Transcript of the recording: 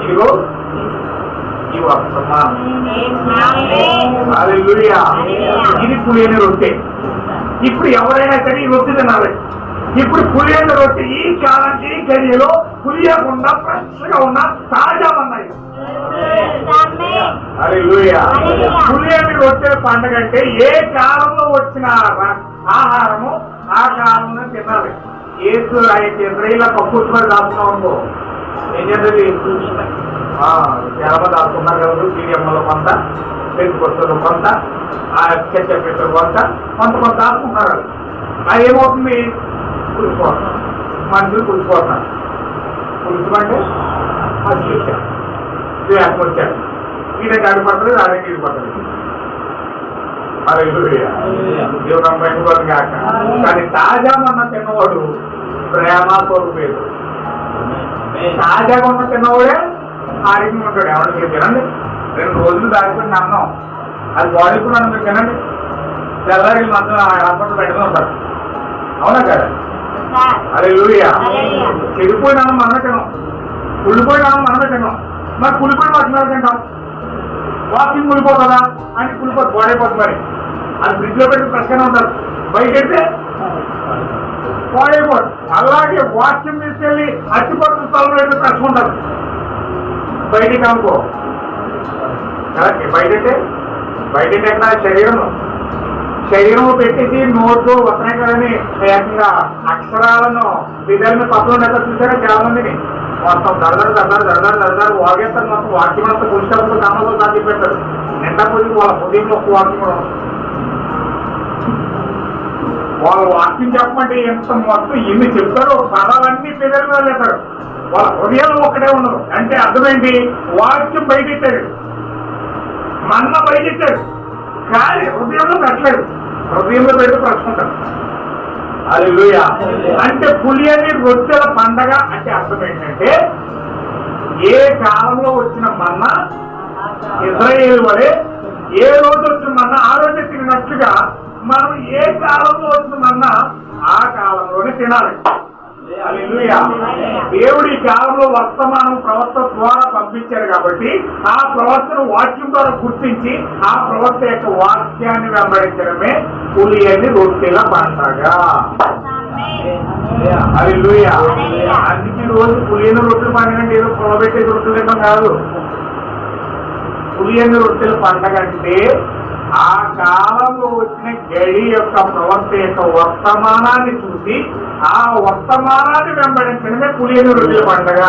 ఇదిగో ఈ వర్తమానం, హల్లెలూయా. ఇది పులియని రొట్టె. ఇప్పుడు ఎవరైనా సరే ఈ రొట్టె తినాలి. ఇప్పుడు పులియని రొట్టె ఈ కాలం ఈ గడియలో పులియకుండా ఫ్రెష్ గా ఉన్న తాజా ఉన్నాయి. హల్లెలూయా. పులియని రొట్టెల పండుగ అంటే ఏ కాలంలో వచ్చిన ఆహారము ఆ కాలంలో తినాలి. ఏసు ఇజ్రాయిల్ కప్పుట్టుబడి దాచుకున్నాం అనుకో, ఏం చేస్తుంది? చాలా మంది దాచుకున్నారు కదా, సీరియమ్మలో కొంత, పెంచుకొస్తారు కొంత, ఆ చెట్టు కొంత కొంత దాచుకుంటారు. అది ఏమవుతుంది? పులిసిపోతాం. మనుషులు పులిసిపోతున్నారు. పులిసిమంటే మనుషులు వచ్చారు, ద్వేషం వచ్చారు. ఈయన గాడి పడుతుంది, ఆడే నీరు పడుతుంది. దేవుడు నమ్మకం కాక. కానీ తాజా ఉన్న తిన్నవాడు ప్రేమ స్వరూపేడు. తాజాగా ఉన్న తిన్నవాడే ఆరోగ్యం ఉంటాడు. ఎవరు మీరు తినండి, 2 రోజులు దాచిపెట్టి అన్నం అది బాడీకున్నాను, మీరు తినండి. తెల్లారి మాత్రం హాస్పిటల్ పెడుతూ ఉంటారు. అవునా కదా? హల్లెలూయా. చెడిపోయిన అన్నం మనమే తిన్నాం, కుళ్ళిపోయిన అన్నం మనమే తిన్నాం. మరి కుళ్ళిపోయి మాకు తింటాం. వాకింగ్ కుళ్ళిపోతుందా అని కుళ్ళిపోతుంది, పాడైపోతుంది. మరి అది ఫ్రిడ్జ్ లో పెట్టి ఫ్రెష్గానే ఉంటారు, బయట అయితే పాడైపోతుంది. అలాగే వాక్యం తీసుకెళ్ళి అట్టిపట్టు స్థలంలో అయితే ఫ్రెష్ ఉంటారు. బయటికి అనుకో కరెక్ట్. బయట ఎక్కడ శరీరం పెట్టేసి నోట్లు వస్తున్నాయి కదని ఏకంగా అక్షరాలను విధాలను పక్కన ఎక్కడ చూసారా చాలా మందిని. మొత్తం దరదారు వాగేస్తారు. మొత్తం వాక్యం అంతా పురుషులతో కామతో దాటి పెట్టారు. నిండా కొద్ది వాళ్ళ హృదయంలో ఒక వాక్యం కూడా ఉంది. వాళ్ళ వాక్యం చెప్పమంటే ఎంత మొత్తం ఎన్ని చెప్తారో పదాలన్నీ పెదవి వెళ్ళేస్తారు. వాళ్ళ హృదయాలు ఒక్కడే ఉండదు. అంటే అర్థమేంటి? వాక్యం బయటెట్టాడు, మన్న బయటెట్టాడు, కానీ హృదయంలో పెట్టలేడు. హృదయంలో పెడితే ప్రశ్నింటారు. హల్లెలూయా. అంటే పులియని రొట్టెల పండగ అంటే అర్థం ఏంటంటే, ఏ కాలంలో వచ్చిన మన్న ఇశ్రాయేలు వలె ఏ రోజు వచ్చిన మన్న ఆ రోజే తినట్టుగా మనం ఏ కాలంలో వచ్చిన మన్న ఆ కాలంలోనే తినాలి. హల్లెలూయా. దేవుడు ఈ కాలంలో వర్తమానం ప్రవక్త ద్వారా పంపించారు కాబట్టి ఆ ప్రవక్తను వాక్యం ద్వారా గుర్తించి ఆ ప్రవక్త యొక్క వాక్యాన్ని వెంబడించడమే పులియని రొట్టెల పండగ. హల్లెలూయా. అందుకే రోజు పులియని రొట్టెల పండుగ అంటే ఏదో పొలబెట్టే రొట్టెలు తినడం కాదు. పులియని రొట్టెల పండగ అంటే ఆ కాలంలో వచ్చిన గడి యొక్క ప్రవక్త యొక్క వర్తమానాన్ని చూసి ఆ వర్తమానాన్ని వెంబడించడమే పులియని రొట్టెల పండగ.